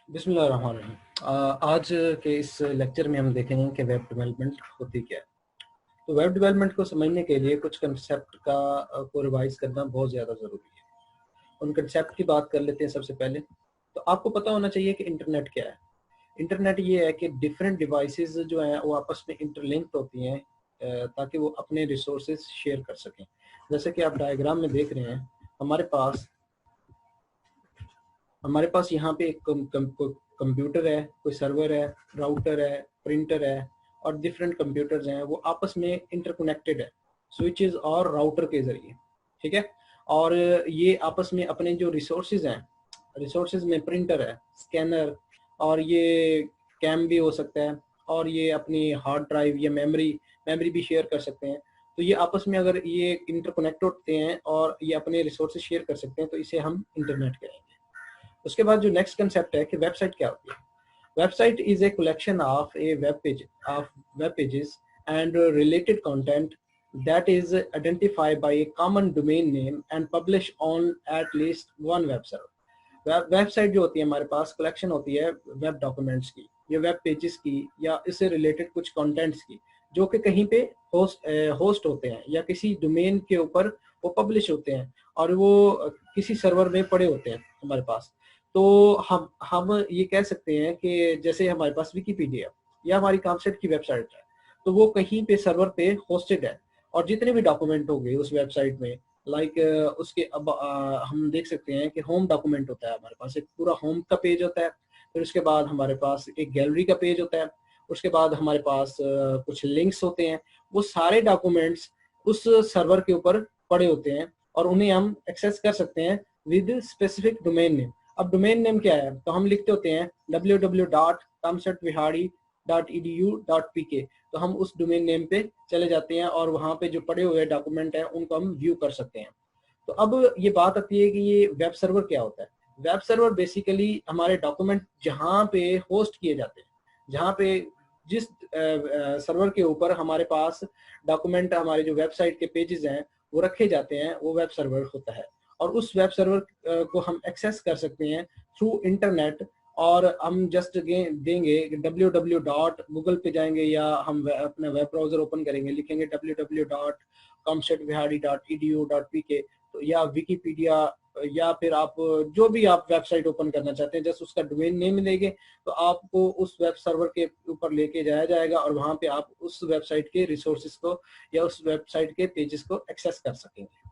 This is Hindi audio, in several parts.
बिस्मिल्लाहिर्रहमानिर्रहीम। आज के इस लेक्चर में हम देखेंगे कि वेब डेवलपमेंट होती क्या है। तो वेब डेवलपमेंट को समझने के लिए कुछ कंसेप्ट को रिवाइज करना बहुत ज़्यादा ज़रूरी है। उन कंसेप्ट की बात कर लेते हैं सबसे पहले। तो आपको पता होना चाहिए कि इंटरनेट क्या है। इंटरनेट ये है कि डिफरेंट डिवाइसेस जो हैं वो आपस में इंटरलिंक्ड होती हैं ताकि वो अपने रिसोर्सेज शेयर कर सकें। जैसे कि आप डायग्राम में देख रहे हैं, हमारे पास हमारे पास यहाँ पे एक कंप्यूटर है, कोई सर्वर है, राउटर है, प्रिंटर है और डिफरेंट कंप्यूटर्स हैं, वो आपस में इंटरकनेक्टेड है स्विचेस और राउटर के जरिए। ठीक है। और ये आपस में अपने जो रिसोर्सेज हैं, रिसोर्सेज में प्रिंटर है, स्कैनर और ये कैम भी हो सकता है और ये अपनी हार्ड ड्राइव या मेमोरी भी शेयर कर सकते हैं। तो ये आपस में अगर ये इंटरकनेक्ट होते हैं और ये अपने रिसोर्सेज शेयर कर सकते हैं तो इसे हम इंटरनेट कहेंगे। उसके बाद जो नेक्स्ट कंसेप्ट है कि वेबसाइट क्या होती है। Website is a collection of A web pages and related content that is identified by a common domain name and published on at least one web server। Website जो होती है हमारे पास कलेक्शन होती है वेब डॉक्यूमेंट्स की या वेब पेजेस की या इससे रिलेटेड कुछ कंटेंट्स की, जो कि कहीं पे होस्ट होते हैं या किसी डोमेन के ऊपर वो पब्लिश होते हैं और वो किसी सर्वर में पड़े होते हैं हमारे पास। तो हम ये कह सकते हैं कि जैसे हमारे पास विकीपीडिया या हमारी कामसेट की वेबसाइट है, तो वो कहीं पे सर्वर पे होस्टेड है और जितने भी डॉक्यूमेंट हो गए उस वेबसाइट में, लाइक उसके अब हम देख सकते हैं कि होम डॉक्यूमेंट होता है हमारे पास, एक पूरा होम का पेज होता है। फिर उसके बाद हमारे पास एक गैलरी का पेज होता है। उसके बाद हमारे पास कुछ लिंक्स होते हैं। वो सारे डॉक्यूमेंट्स उस सर्वर के ऊपर पड़े होते हैं और उन्हें हम एक्सेस कर सकते हैं विद स्पेसिफिक डोमेन नेम। अब डोमेन नेम क्या है, तो हम लिखते होते हैं www.kamsetvihari.edu.pk। तो हम उस डोमेन नेम पे चले जाते हैं और वहाँ पे जो पड़े हुए डॉक्यूमेंट हैं उनको हम व्यू कर सकते हैं। तो अब ये बात आती है कि ये वेब सर्वर क्या होता है। वेब सर्वर बेसिकली हमारे डॉक्यूमेंट जहाँ पे होस्ट किए जाते हैं, जहाँ पे जिस सर्वर के ऊपर हमारे पास डॉक्यूमेंट, हमारे जो वेबसाइट के पेजेस हैं वो रखे जाते हैं, वो वेब सर्वर होता है। और उस वेब सर्वर को हम एक्सेस कर सकते हैं थ्रू इंटरनेट। और हम जस्ट देंगे www. पे जाएंगे या हम अपना वेब ब्राउजर ओपन करेंगे, लिखेंगे www.kamsetvihari.edu.pk तो या विकीपीडिया या फिर आप जो भी आप वेबसाइट ओपन करना चाहते हैं जस्ट उसका डोमेन नेम देंगे तो आपको उस वेब सर्वर के ऊपर लेके जाया जाएगा और वहां पे आप उस वेबसाइट के रिसोर्सेज को या उस वेबसाइट के पेजेस को एक्सेस कर सकेंगे।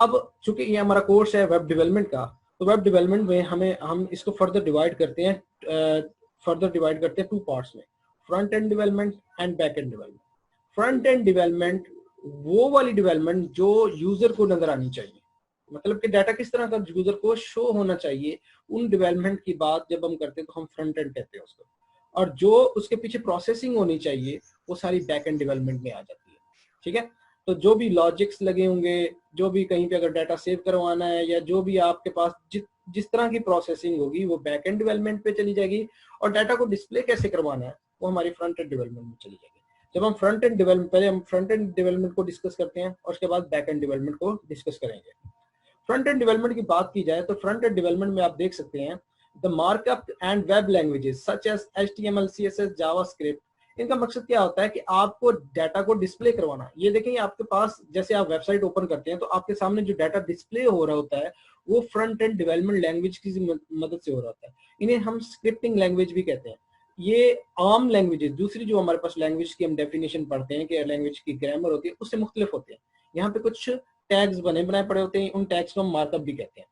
अब चूंकि ये हमारा कोर्स है वेब डेवलपमेंट का, तो वेब डेवलपमेंट में हम इसको फर्दर डिवाइड करते हैं टू पार्ट्स में, front end development and back and development. Front end development वो वाली डेवलपमेंट जो यूजर को नजर आनी चाहिए, मतलब कि डाटा किस तरह का यूजर को शो होना चाहिए, उन डेवलपमेंट की बात जब हम करते हैं तो हम फ्रंट एंड कहते हैं उसको। और जो उसके पीछे प्रोसेसिंग होनी चाहिए वो सारी बैक एंड डेवलपमेंट में आ जाती है। ठीक है। तो जो भी लॉजिक्स लगे होंगे, जो भी कहीं पे अगर डाटा सेव करवाना है या जो भी आपके पास जिस तरह की प्रोसेसिंग होगी वो बैक एंड डेवलपमेंट पे चली जाएगी। और डाटा को डिस्प्ले कैसे करवाना है वो हमारी फ्रंट एंड डेवलपमेंट में चली जाएगी। जब हम पहले हम फ्रंट एंड डेवलपमेंट को डिस्कस करते हैं और उसके बाद बैक एंड डेवलपमेंट को डिस्कस करेंगे। फ्रंट एंड डेवलपमेंट की बात की जाए तो फ्रंट एंड डेवलपमेंट में आप देख सकते हैं the markup and web languages such as HTML, CSS, JavaScript. इनका मकसद क्या होता है कि आपको डाटा को डिस्प्ले करवाना। ये देखें आपके पास जैसे आप वेबसाइट ओपन करते हैं तो आपके सामने जो डाटा डिस्प्ले हो रहा होता है वो फ्रंट एंड डेवलपमेंट लैंग्वेज की मदद से हो रहा होता है। इन्हें हम स्क्रिप्टिंग लैंग्वेज भी कहते हैं। ये आम लैंग्वेजेस, दूसरी जो हमारे पास लैंग्वेज की हम डेफिनेशन पढ़ते हैं कि लैंग्वेज की ग्रामर होती है, उससे मुख्तलिफ होते हैं। यहाँ पे कुछ टैग्स बने बनाए पड़े होते हैं, उन टैग्स को हम मार्कअप भी कहते हैं।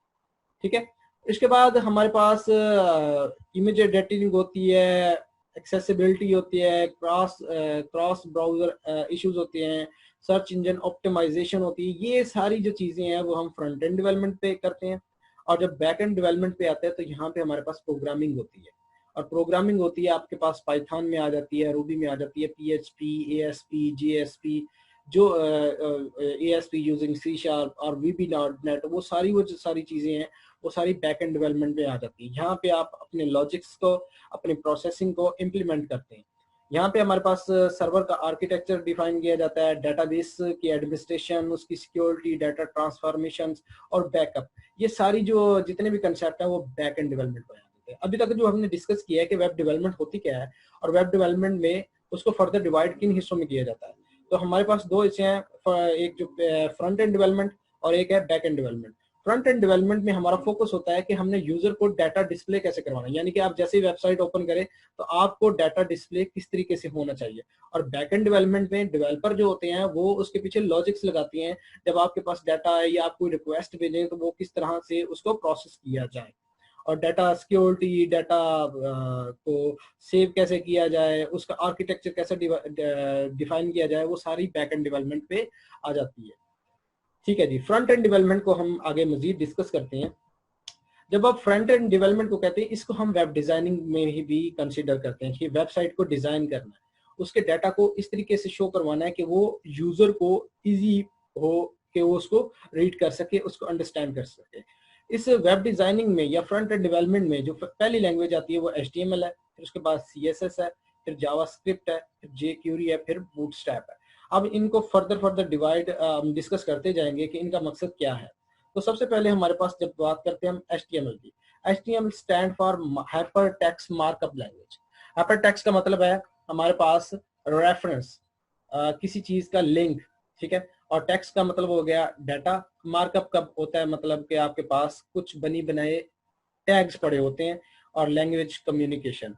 ठीक है। इसके बाद हमारे पास इमेज एडिटिंग होती है, एक्सेसिबिलिटी होती है, क्रॉस ब्राउजर इश्यूज होते हैं, सर्च इंजन ऑप्टिमाइजेशन होती है। ये सारी जो चीजें हैं वो हम फ्रंट एंड डेवलपमेंट पे करते हैं। और जब बैक एंड डेवलपमेंट पे आते हैं तो यहाँ पे हमारे पास प्रोग्रामिंग होती है। और प्रोग्रामिंग होती है आपके पास पाइथन में आ जाती है, रूबी में आ जाती है, PHP, ASP, JSP, जो ASP यूजिंग C# और VB.NET, वो जो सारी चीजें हैं वो सारी बैक एंड डेवलपमेंट में आ जाती है। यहाँ पे आप अपने लॉजिक्स को, अपने प्रोसेसिंग को इम्प्लीमेंट करते हैं। यहाँ पे हमारे पास सर्वर का आर्किटेक्चर डिफाइन किया जाता है, डेटाबेस की एडमिनिस्ट्रेशन, उसकी सिक्योरिटी, डाटा ट्रांसफॉर्मेशन और बैकअप। ये सारी जो जितने भी कंसेप्ट हैं वो बैक एंड डेवलपमेंट में आ जाते हैं। अभी तक जो हमने डिस्कस किया है कि वेब डेवलपमेंट होती क्या है और वेब डेवलपमेंट में उसको फर्दर डिवाइड किन हिस्सों में किया जाता है। तो हमारे पास दो हिस्से हैं, एक जो फ्रंट एंड डेवलपमेंट और एक है back and development. Front end development में हमारा फोकस होता है कि हमने यूजर को डाटा डिस्प्ले कैसे करवाना है, यानी कि आप जैसे ही वेबसाइट ओपन करें तो आपको डाटा डिस्प्ले किस तरीके से होना चाहिए। और बैक एंड डेवलपमेंट में डेवलपर जो होते हैं वो उसके पीछे लॉजिक्स लगाती हैं, जब आपके पास डाटा है या आप कोई रिक्वेस्ट भेजें तो वो किस तरह से उसको प्रोसेस किया जाए, और डाटा सिक्योरिटी, डाटा को सेव कैसे किया जाए, उसका आर्किटेक्चर कैसे डिफाइन किया जाए, वो सारी बैक एंड डेवलपमेंट पे आ जाती है। ठीक है जी, फ्रंट एंड डेवलपमेंट को हम आगे मजीद डिस्कस करते हैं। जब आप फ्रंट एंड डेवलपमेंट को कहते हैं, इसको हम वेब डिजाइनिंग में ही भी कंसीडर करते हैं कि वेबसाइट को डिजाइन करना है, उसके डाटा को इस तरीके से शो करवाना है कि वो यूजर को इजी हो कि वो उसको रीड कर सके, उसको अंडरस्टैंड कर सके। इस वेब डिजाइनिंग में या फ्रंट एंड डेवलपमेंट में जो पहली लैंग्वेज आती है वो HTML है, फिर उसके बाद CSS है, फिर जावास्क्रिप्ट है, फिर jQuery है, फिर बूटस्ट्रैप है। अब इनको फर्दर डिवाइड डिस्कस करते जाएंगे कि इनका मकसद क्या है। तो सबसे पहले हमारे पास जब बात करते हैं हम HTML की, HTML stand for hyper text markup language. Hyper text का मतलब है हमारे पास रेफरेंस, किसी चीज का लिंक, ठीक है, और टेक्स्ट का मतलब हो गया डाटा। मार्कअप कब होता है, मतलब कि आपके पास कुछ बनी बनाए टैग्स पड़े होते हैं। और लैंग्वेज कम्युनिकेशन,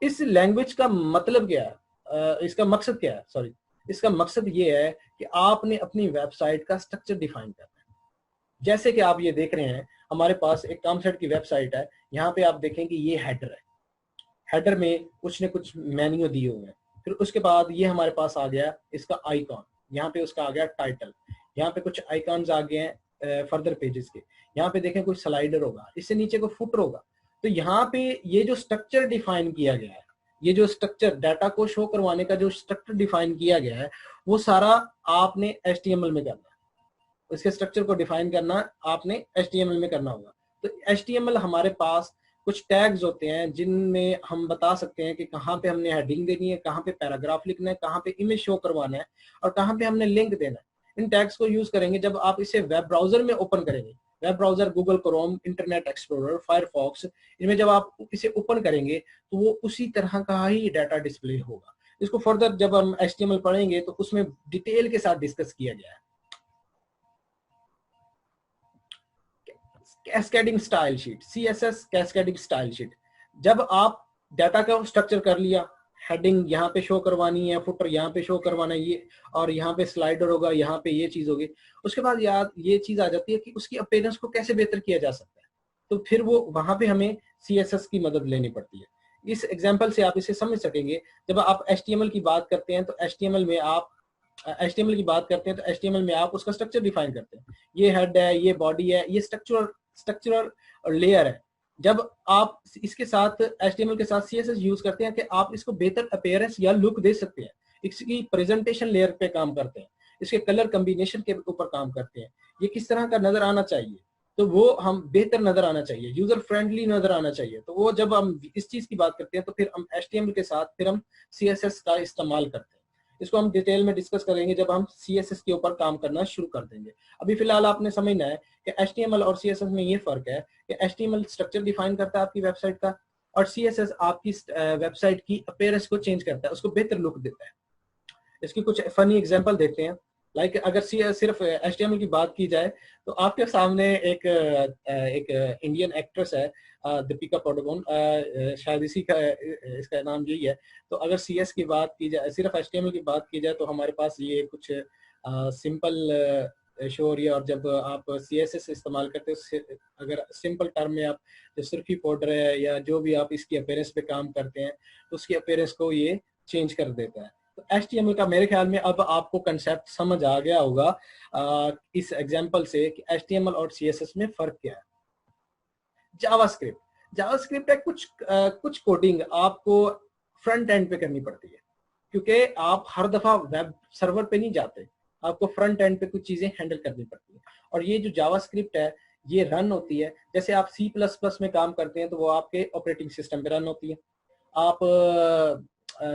इस लैंग्वेज का मतलब क्या है, इसका मकसद क्या है, सॉरी, इसका मकसद ये है कि आपने अपनी वेबसाइट का स्ट्रक्चर डिफाइन करना है। जैसे कि आप ये देख रहे हैं, हमारे पास एक कामसेट की वेबसाइट है, यहाँ पे आप देखें कि ये हेडर है, हेडर में कुछ न कुछ मेन्यू दिए हुए हैं। फिर उसके बाद ये हमारे पास आ गया इसका आइकॉन, यहाँ पे उसका आ गया टाइटल, यहाँ पे कुछ आइकॉन्स आ गए हैं फर्दर पेजेस के। यहाँ पे देखें कोई स्लाइडर होगा, इससे नीचे को फुटर होगा। तो यहाँ पे ये जो स्ट्रक्चर डिफाइन किया गया है, ये जो स्ट्रक्चर डाटा को शो करवाने का जो स्ट्रक्चर डिफाइन किया गया है, वो सारा आपने HTML में करना है। इसके स्ट्रक्चर को डिफाइन करना आपने HTML में करना होगा। तो HTML हमारे पास कुछ टैग्स होते हैं जिनमें हम बता सकते हैं कि कहाँ पे हमने हेडिंग देनी है, कहाँ पे पैराग्राफ लिखना है, कहाँ पे इमेज शो करवाना है और कहाँ पे हमने लिंक देना है। इन टैग्स को यूज करेंगे जब आप इसे वेब ब्राउजर में ओपन करेंगे। Web browser Google Chrome, internet explorer, Firefox, इनमें जब आप इसे ओपन करेंगे तो वो उसी तरह का ही डाटा डिस्प्ले होगा। इसको फर्दर जब हम HTML पढ़ेंगे तो उसमें डिटेल के साथ डिस्कस किया गया है। Cascading style sheet, CSS cascading style sheet. जब आप डाटा का स्ट्रक्चर कर लिया, हेडिंग यहाँ पे शो करवानी है, फुटर यहाँ पे शो करवाना है, ये और यहाँ पे स्लाइडर होगा, यहाँ पे ये चीज होगी। उसके बाद याद ये चीज आ जाती है कि उसकी अपीयरेंस को कैसे बेहतर किया जा सकता है। तो फिर वो वहां पे हमें CSS की मदद लेनी पड़ती है। इस एग्जाम्पल से आप इसे समझ सकेंगे। जब आप HTML की बात करते हैं तो HTML में आप HTML की बात करते हैं तो HTML में आप उसका स्ट्रक्चर डिफाइन करते हैं। ये हेड है, ये बॉडी है, ये स्ट्रक्चरल लेयर है। जब आप इसके साथ HTML के साथ CSS यूज करते हैं कि आप इसको बेहतर अपीयरेंस या लुक दे सकते हैं, इसकी प्रेजेंटेशन लेयर पे काम करते हैं, इसके कलर कॉम्बिनेशन के ऊपर काम करते हैं, ये किस तरह का नजर आना चाहिए, तो वो हम बेहतर नजर आना चाहिए, यूजर फ्रेंडली नजर आना चाहिए। तो वो जब हम इस चीज की बात करते हैं तो फिर हम HTML के साथ फिर हम CSS का इस्तेमाल करते हैं। इसको हम डिटेल में डिस्कस करेंगे जब हम CSS के ऊपर काम करना शुरू कर देंगे। अभी फिलहाल आपने समझना है कि HTML और CSS में ये फर्क है कि HTML स्ट्रक्चर डिफाइन करता है आपकी वेबसाइट का, और CSS आपकी वेबसाइट की अपीयरेंस को चेंज करता है, उसको बेहतर लुक देता है। इसकी कुछ फनी एग्जांपल देखते हैं। लाइक अगर सिर्फ HTML की बात की जाए तो आपके सामने एक इंडियन एक्ट्रेस है, दीपिका पादुकोण, शायद इसी का इसका नाम यही है। तो अगर CS की बात की जाए, सिर्फ HTML की बात की जाए, तो हमारे पास ये कुछ सिंपल शो हो रही है। और जब आप CSS इस्तेमाल करते हो, अगर सिंपल टर्म में आप जो सुर्खी पाउडर है या जो भी आप इसकी अपीयरेंस पे काम करते हैं तो उसकी अपीयरेंस को ये चेंज कर देता है। तो HTML का मेरे ख्याल में अब आपको कंसेप्ट समझ आ गया होगा इस एग्जांपल से कि HTML और CSS में फर्क क्या है। जावास्क्रिप्ट है कुछ कोडिंग आपको फ्रंट एंड पे करनी पड़ती है, क्योंकि आप हर दफा वेब सर्वर पे नहीं जाते, आपको फ्रंट एंड पे कुछ चीजें हैंडल करनी पड़ती है। और ये जो जावास्क्रिप्ट है ये रन होती है, जैसे आप C++ में काम करते हैं तो वो आपके ऑपरेटिंग सिस्टम पे रन होती है। आप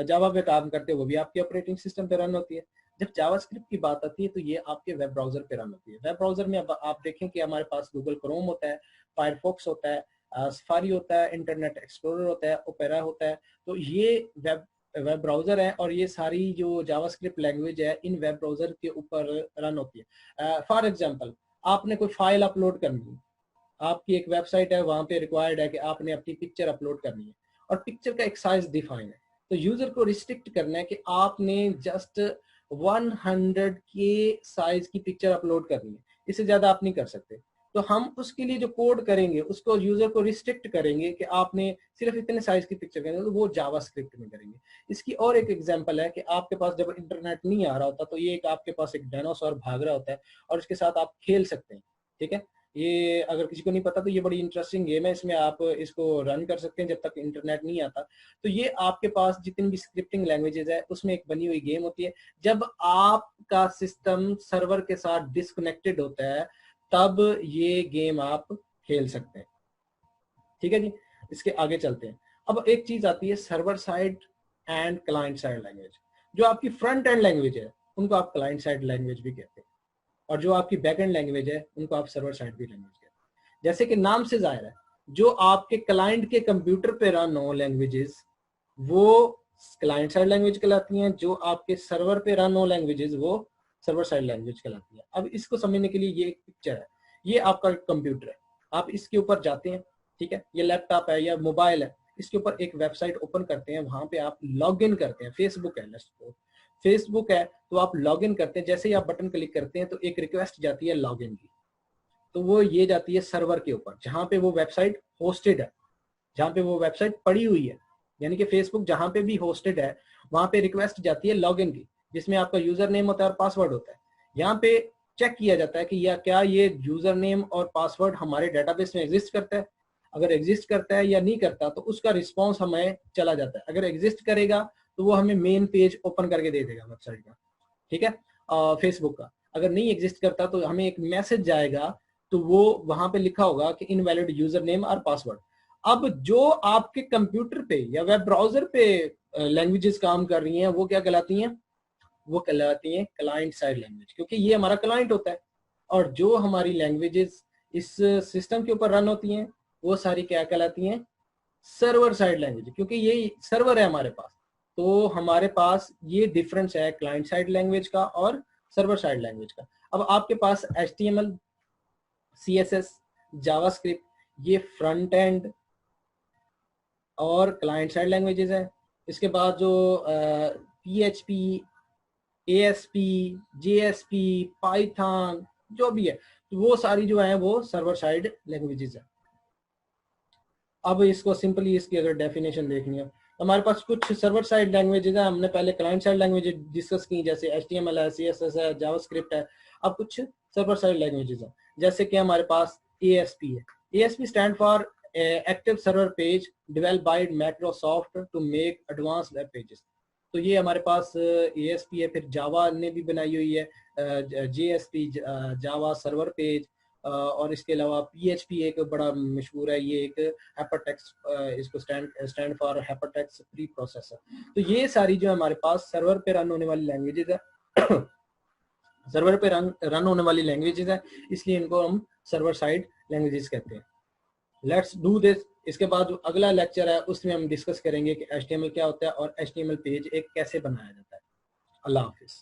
जावा पे काम करते हैं वो भी आपके ऑपरेटिंग सिस्टम पे रन होती है। जब जावास्क्रिप्ट की बात आती है तो ये आपके वेब ब्राउजर पे रन होती है। वेब ब्राउजर में अब आप देखें कि हमारे पास गूगल क्रोम होता है, फायरफॉक्स होता है, सफारी होता है, इंटरनेट एक्सप्लोरर होता है, ओपेरा होता है। तो ये वेब ब्राउजर है और ये सारी जो जावास्क्रिप्ट लैंग्वेज है इन वेब ब्राउजर के ऊपर रन होती है। फॉर एग्जांपल, आपने कोई फाइल अपलोड करनी है, आपकी एक वेबसाइट है, वहां पे रिक्वायर्ड है कि आपने अपनी पिक्चर अपलोड करनी है और पिक्चर का एक साइज डिफाइन है, तो यूजर को रिस्ट्रिक्ट करना है कि आपने जस्ट 100 के साइज की पिक्चर अपलोड करनी है, इससे ज्यादा आप नहीं कर सकते। तो हम उसके लिए जो कोड करेंगे उसको यूजर को रिस्ट्रिक्ट करेंगे कि आपने सिर्फ इतने साइज की पिक्चर करेंगे, तो वो जावास्क्रिप्ट में करेंगे। इसकी और एक एग्जांपल है कि आपके पास जब इंटरनेट नहीं आ रहा होता तो ये एक आपके पास एक डायनासोर भाग रहा होता है और उसके साथ आप खेल सकते हैं। ठीक है, ये अगर किसी को नहीं पता तो ये बड़ी इंटरेस्टिंग गेम है, इसमें आप इसको रन कर सकते हैं जब तक इंटरनेट नहीं आता। तो ये आपके पास जितनी भी स्क्रिप्टिंग लैंग्वेजेस है उसमें एक बनी हुई गेम होती है। जब आपका सिस्टम सर्वर के साथ डिस्कनेक्टेड होता है तब ये गेम आप खेल सकते हैं। ठीक है जी, इसके आगे चलते हैं। अब एक चीज आती है server side and client side language. जो आपकी फ्रंट एंड लैंग्वेज है उनको आप क्लाइंट साइड लैंग्वेज भी कहते हैं और जो आपकी बैक एंड लैंग्वेज है उनको आप सर्वर साइड भी लैंग्वेज कहते हैं। जैसे कि नाम से जाहिर है, जो आपके क्लाइंट के कंप्यूटर पे रन हो लैंग्वेजेस वो क्लाइंट साइड लैंग्वेज कहलाती हैं, जो आपके सर्वर पे रन हो लैंग्वेजेस वो सर्वर साइड लैंग्वेज कहलाती है। अब इसको समझने के लिए ये एक पिक्चर है, ये आपका कंप्यूटर है, आप इसके ऊपर जाते हैं। ठीक है, ये लैपटॉप है या मोबाइल है, इसके ऊपर एक वेबसाइट ओपन करते हैं, वहां पे आप लॉग इन करते हैं। फेसबुक है, फेसबुक है तो आप लॉग इन करते हैं। जैसे ही आप बटन क्लिक करते हैं तो एक रिक्वेस्ट जाती है लॉग इन की, तो वो ये जाती है सर्वर के ऊपर जहां पे वो वेबसाइट होस्टेड है, जहां पे वो वेबसाइट पड़ी हुई है। यानी कि फेसबुक जहां पे भी होस्टेड है वहां पे रिक्वेस्ट जाती है लॉग इन की, जिसमें आपका यूजर नेम होता है और पासवर्ड होता है। यहाँ पे चेक किया जाता है कि या क्या ये यूजर नेम और पासवर्ड हमारे डेटाबेस में एग्जिस्ट करता है। अगर एग्जिस्ट करता है या नहीं करता तो उसका रिस्पॉन्स हमें चला जाता है। अगर एग्जिस्ट करेगा तो वो हमें मेन पेज ओपन करके दे देगा वेबसाइट का। ठीक है, फेसबुक का। अगर नहीं एग्जिस्ट करता तो हमें एक मैसेज जाएगा, तो वो वहां पे लिखा होगा कि इनवैलिड यूजर नेम और पासवर्ड। अब जो आपके कंप्यूटर पे या वेब ब्राउजर पे लैंग्वेजेस काम कर रही हैं वो क्या कहलाती हैं? वो कहलाती हैं क्लाइंट साइड लैंग्वेज, क्योंकि ये हमारा क्लाइंट होता है। और जो हमारी लैंग्वेजेस इस सिस्टम के ऊपर रन होती हैं वो सारी क्या कहलाती हैं? सर्वर साइड लैंग्वेज, क्योंकि ये सर्वर है हमारे पास। तो हमारे पास ये डिफरेंस है क्लाइंट साइड लैंग्वेज का और सर्वर साइड लैंग्वेज का। अब आपके पास HTML, CSS, जावास्क्रिप्ट ये फ्रंट एंड और क्लाइंट साइड लैंग्वेजेस है। इसके बाद जो PHP, ASP, JSP, पाइथन जो भी है, तो वो सारी जो है वो सर्वर साइड लैंग्वेजेस है। अब इसको सिंपली इसकी अगर डेफिनेशन देखनी है तो हमारे पास कुछ सर्वर साइड लैंग्वेजेस है। हमने पहले क्लाइंट साइड लैंग्वेज डिस्कस की, जैसे HTML है, CSS है, जावास्क्रिप्ट है। अब कुछ सर्वर साइड लैंग्वेजेस है, जैसे कि हमारे पास ASP है। ASP stand for active server page developed by Microsoft to make advance web pages. तो ये हमारे पास ASP है। फिर जावा ने भी बनाई हुई है JSP, जावा सर्वर पेज। और इसके अलावा PHP एक बड़ा मशहूर है, ये एक हाइपरटेक्स्ट, इसको stand for hypertext pre processor. तो ये सारी जो हमारे पास सर्वर पे रन होने वाली लैंग्वेजेस है सर्वर पे रन होने वाली लैंग्वेजेस है, इसलिए इनको हम सर्वर साइड लैंग्वेजेस कहते हैं। Let's do this. इसके बाद जो अगला लेक्चर है उसमें हम डिस्कस करेंगे कि HTML क्या होता है और HTML पेज एक कैसे बनाया जाता है। अल्लाह हाफिज।